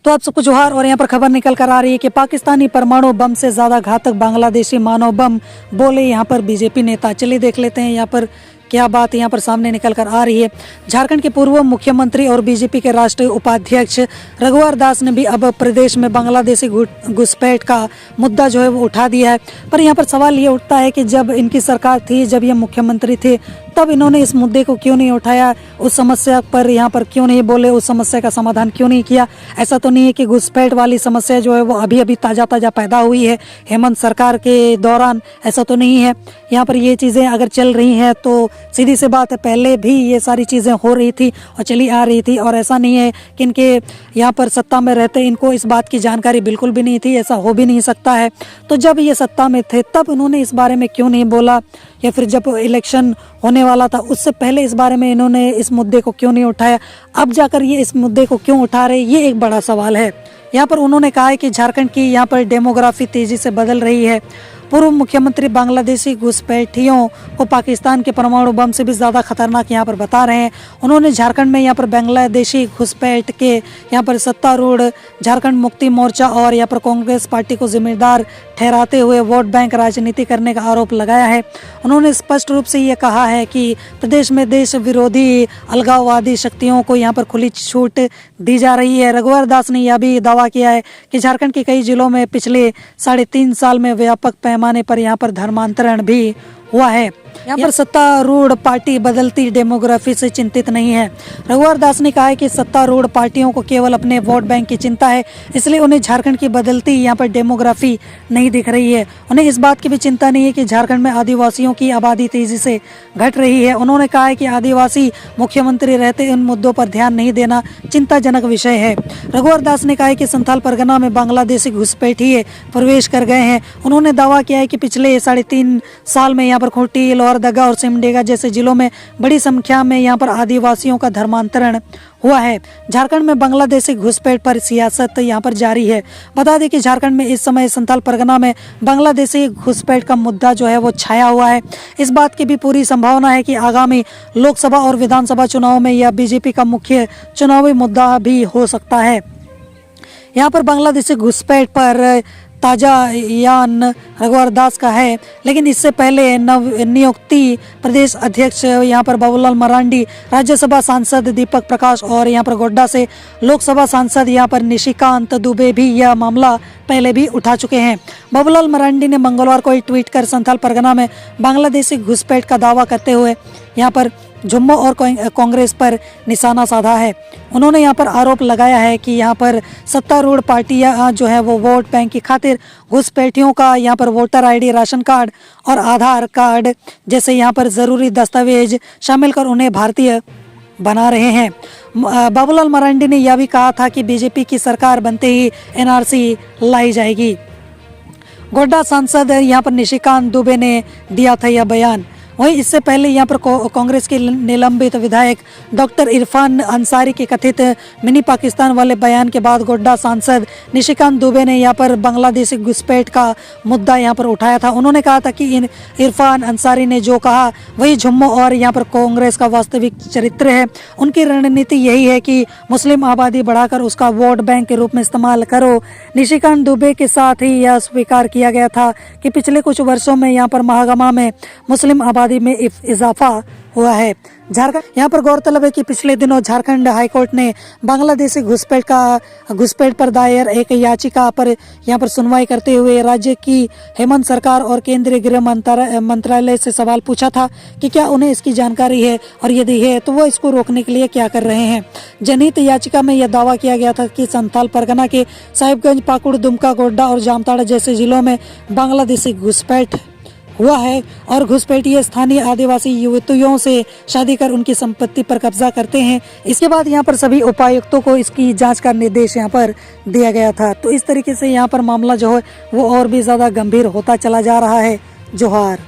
तो आप सबको जोहार। और यहाँ पर खबर निकल कर आ रही है कि पाकिस्तानी परमाणु बम से ज़्यादा घातक बांग्लादेशी मानव बम, बोले यहाँ पर बीजेपी नेता। चलिए देख लेते हैं यहाँ पर क्या बात यहाँ पर सामने निकल कर आ रही है। झारखंड के पूर्व मुख्यमंत्री और बीजेपी के राष्ट्रीय उपाध्यक्ष रघुवर दास ने भी अब प्रदेश में बांग्लादेशी घुसपैठ का मुद्दा जो है वो उठा दिया है। पर यहाँ पर सवाल ये उठता है कि जब इनकी सरकार थी, जब ये मुख्यमंत्री थे, तब इन्होंने इस मुद्दे को क्यों नहीं उठाया, उस समस्या पर यहाँ पर क्यों नहीं बोले, उस समस्या का समाधान क्यों नहीं किया। ऐसा तो नहीं है कि घुसपैठ वाली समस्या जो है वो अभी अभी ताज़ा पैदा हुई है हेमंत सरकार के दौरान, ऐसा तो नहीं है। यहाँ पर ये चीज़ें अगर चल रही हैं तो सीधी सी बात है, पहले भी ये सारी चीज़ें हो रही थी और चली आ रही थी। और ऐसा नहीं है कि इनके यहाँ पर सत्ता में रहते इनको इस बात की जानकारी बिल्कुल भी नहीं थी, ऐसा हो भी नहीं सकता है। तो जब ये सत्ता में थे तब उन्होंने इस बारे में क्यों नहीं बोला, या फिर जब इलेक्शन होने वाला था उससे पहले इस बारे में इन्होंने इस मुद्दे को क्यों नहीं उठाया, अब जाकर ये इस मुद्दे को क्यों उठा रहे, ये एक बड़ा सवाल है। यहाँ पर उन्होंने कहा है कि झारखंड की यहाँ पर डेमोग्राफी तेज़ी से बदल रही है। पूर्व मुख्यमंत्री बांग्लादेशी घुसपैठियों को पाकिस्तान के परमाणु बम से भी ज़्यादा खतरनाक यहाँ पर बता रहे हैं। उन्होंने झारखंड में यहाँ पर बांग्लादेशी घुसपैठ के यहाँ पर सत्तारूढ़ झारखंड मुक्ति मोर्चा और यहाँ पर कांग्रेस पार्टी को जिम्मेदार ठहराते हुए वोट बैंक राजनीति करने का आरोप लगाया है। उन्होंने स्पष्ट रूप से ये कहा है कि प्रदेश में देश विरोधी अलगाववादी शक्तियों को यहाँ पर खुली छूट दी जा रही है। रघुवर दास ने यह भी दावा किया है कि झारखंड के कई जिलों में पिछले 3.5 साल में व्यापक पैमाने पर यहाँ पर धर्मांतरण भी हुआ है। यहाँ पर सत्तारूढ़ पार्टी बदलती डेमोग्राफी से चिंतित नहीं है। रघुवर दास ने कहा है कि सत्तारूढ़ पार्टियों को केवल अपने वोट बैंक की चिंता है, इसलिए उन्हें झारखंड की बदलती यहाँ पर डेमोग्राफी नहीं दिख रही है। उन्हें इस बात की भी चिंता नहीं है कि झारखंड में आदिवासियों की आबादी तेजी से घट रही है। उन्होंने कहा है कि आदिवासी मुख्यमंत्री रहते इन मुद्दों पर ध्यान नहीं देना चिंताजनक विषय है। रघुवर दास ने कहा है कि संथाल परगना में बांग्लादेशी घुसपैठिए प्रवेश कर गए हैं। उन्होंने दावा किया है कि पिछले 3.5 साल में यहाँ पर खूंटी, लोहरदगा और सिमडेगा जैसे जिलों में बड़ी संख्या में यहाँ पर आदिवासियों का धर्मांतरण हुआ है। झारखंड में बांग्लादेशी घुसपैठ पर सियासत यहाँ पर जारी है। बता दें कि झारखंड में इस समय संथाल परगना में बांग्लादेशी घुसपैठ का मुद्दा जो है वो छाया हुआ है। इस बात की भी पूरी संभावना है कि आगामी लोकसभा और विधानसभा चुनाव में यह बीजेपी का मुख्य चुनावी मुद्दा भी हो सकता है। यहाँ पर बांग्लादेशी घुसपैठ पर ताज़ा यान रघुवर दास का है, लेकिन इससे पहले नवनियुक्ति प्रदेश अध्यक्ष यहाँ पर बाबूलाल मरांडी, राज्यसभा सांसद दीपक प्रकाश और यहाँ पर गोड्डा से लोकसभा सांसद यहाँ पर निशिकांत दुबे भी यह मामला पहले भी उठा चुके हैं। बाबूलाल मरांडी ने मंगलवार को एक ट्वीट कर संथाल परगना में बांग्लादेशी घुसपैठ का दावा करते हुए यहाँ पर जम्मू और कांग्रेस पर निशाना साधा है। उन्होंने यहाँ पर आरोप लगाया है कि यहाँ पर सत्तारूढ़ पार्टियाँ जो है वो वोट बैंक की खातिर घुसपैठियों का यहाँ पर वोटर आईडी, राशन कार्ड और आधार कार्ड जैसे यहाँ पर ज़रूरी दस्तावेज शामिल कर उन्हें भारतीय बना रहे हैं। बाबूलाल मरांडी ने यह भी कहा था कि बीजेपी की सरकार बनते ही एनआरसी लाई जाएगी। गोड्डा सांसद यहाँ पर निशिकांत दुबे ने दिया था यह बयान। वहीं इससे पहले यहाँ पर कांग्रेस के निलंबित विधायक डॉक्टर इरफान अंसारी के कथित मिनी पाकिस्तान वाले बयान के बाद गोड्डा सांसद निशिकांत दुबे ने यहाँ पर बांग्लादेशी घुसपैठ का मुद्दा यहाँ पर उठाया था। उन्होंने कहा था कि इरफान अंसारी ने जो कहा वही जम्मू और यहाँ पर कांग्रेस का वास्तविक चरित्र है। उनकी रणनीति यही है कि मुस्लिम आबादी बढ़ाकर उसका वोट बैंक के रूप में इस्तेमाल करो। निशिकांत दुबे के साथ ही यह स्वीकार किया गया था कि पिछले कुछ वर्षों में यहाँ पर महागमा में मुस्लिम आबादी में इजाफा हुआ है। झारखंड यहाँ पर गौरतलब है कि पिछले दिनों झारखंड हाईकोर्ट ने बांग्लादेशी घुसपैठ पर दायर एक याचिका पर यहाँ पर सुनवाई करते हुए राज्य की हेमंत सरकार और केंद्रीय गृह मंत्रालय से सवाल पूछा था कि क्या उन्हें इसकी जानकारी है और यदि है तो वो इसको रोकने के लिए क्या कर रहे हैं। जनहित याचिका में यह दावा किया गया था कि संथाल परगना के साहिबगंज, पाकुड़, दुमका, गोड्डा और जामताड़ा जैसे जिलों में बांग्लादेशी घुसपैठ हुआ है और घुसपैठिए स्थानीय आदिवासी युवतियों से शादी कर उनकी संपत्ति पर कब्जा करते हैं। इसके बाद यहाँ पर सभी उपायुक्तों को इसकी जांच का निर्देश यहाँ पर दिया गया था। तो इस तरीके से यहाँ पर मामला जो है वो और भी ज़्यादा गंभीर होता चला जा रहा है। जोहार।